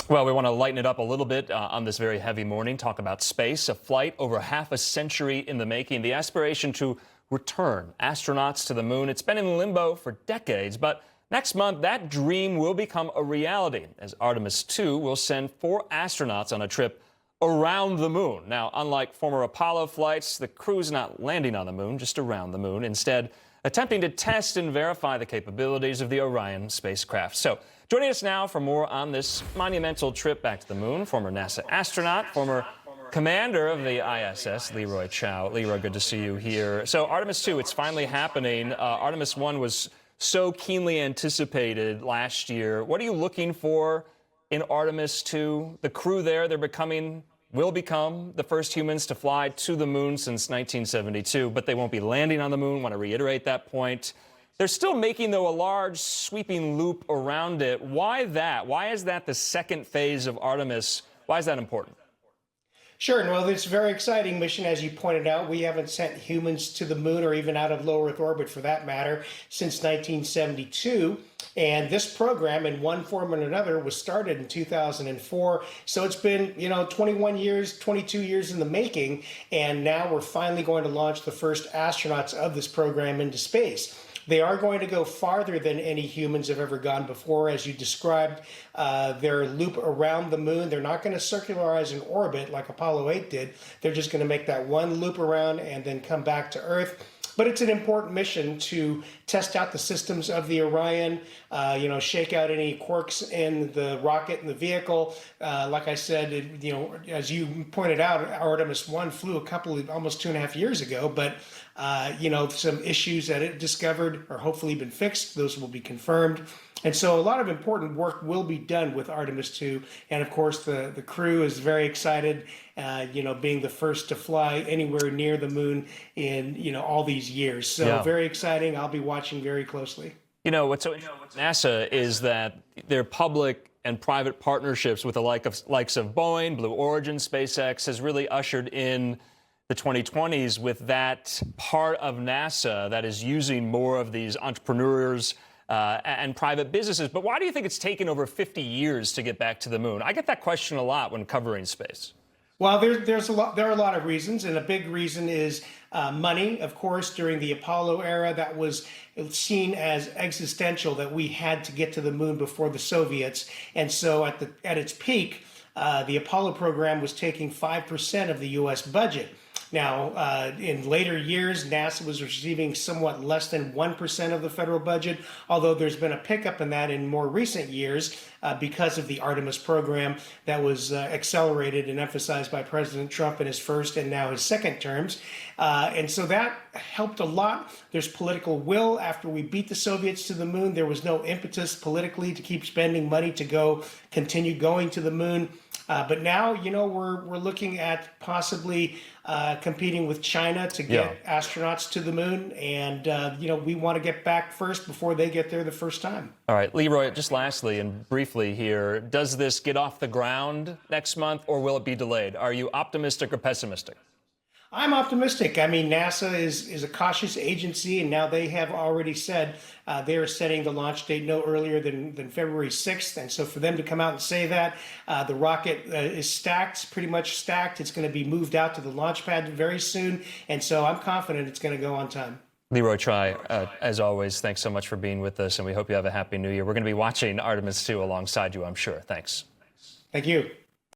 Well, we want to lighten it up a little bit on this very heavy morning. Talk about space, a flight over half a century in the making, the aspiration to return astronauts to the moon. It's been in limbo for decades, but next month that dream will become a reality as Artemis 2 will send 4 astronauts on a trip around the moon. Now, unlike former Apollo flights, the crew's not landing on the moon, just around the moon. Instead, attempting to test and verify the capabilities of the Orion spacecraft. So, joining us now for more on this monumental trip back to the moon, former NASA astronaut, former commander of the ISS, Leroy Chiao. Leroy, good to see you here. So, Artemis 2, it's finally happening. Artemis 1 was so keenly anticipated last year. What are you looking for in Artemis 2? The crew there, will become the first humans to fly to the moon since 1972, but they won't be landing on the moon. Want to reiterate that point. They're still making, though, a large sweeping loop around it. Why that? Why is that the second phase of Artemis? Why is that important? Sure. Well, it's a very exciting mission, as you pointed out. We haven't sent humans to the moon or even out of low Earth orbit, for that matter, since 1972. And this program, in one form or another, was started in 2004. So it's been, 21 years, 22 years in the making. And now we're finally going to launch the first astronauts of this program into space. They are going to go farther than any humans have ever gone before, as you described. Their loop around the moon, they're not going to circularize in orbit like Apollo 8 did. They're just going to make that one loop around and then come back to Earth. But it's an important mission to test out the systems of the Orion, shake out any quirks in the rocket and the vehicle. Like I said, as you pointed out, Artemis 1 flew almost 2.5 years ago, but some issues that it discovered are hopefully been fixed. Those will be confirmed. And so a lot of important work will be done with Artemis 2. And of course, the crew is very excited, being the first to fly anywhere near the moon in, all these years. So very exciting. I'll be watching very closely. What's so interesting with NASA is that their public and private partnerships with the likes of Boeing, Blue Origin, SpaceX has really ushered in the 2020s with that part of NASA that is using more of these entrepreneurs and private businesses. But why do you think it's taken over 50 years to get back to the moon? I get that question a lot when covering space. Well, there are a lot of reasons, and a big reason is money. Of course, during the Apollo era, that was seen as existential, that we had to get to the moon before the Soviets. And so at its peak, the Apollo program was taking 5% of the U.S. budget. Now, in later years, NASA was receiving somewhat less than 1% of the federal budget, although there's been a pickup in that in more recent years because of the Artemis program that was accelerated and emphasized by President Trump in his first and now his second terms. And so that helped a lot. There's political will. After we beat the Soviets to the moon, there was no impetus politically to keep spending money to continue going to the moon. But now, we're looking at possibly competing with China to get astronauts to the moon. And, we want to get back first before they get there the first time. All right, Leroy, just lastly and briefly here, does this get off the ground next month or will it be delayed? Are you optimistic or pessimistic? I'm optimistic. I mean, NASA is a cautious agency, and now they have already said they are setting the launch date no earlier than February 6th. And so for them to come out and say that, the rocket is stacked, pretty much stacked. It's going to be moved out to the launch pad very soon. And so I'm confident it's going to go on time. Leroy Chiao, as always, thanks so much for being with us, and we hope you have a happy new year. We're going to be watching Artemis 2 alongside you, I'm sure. Thanks. Thank you.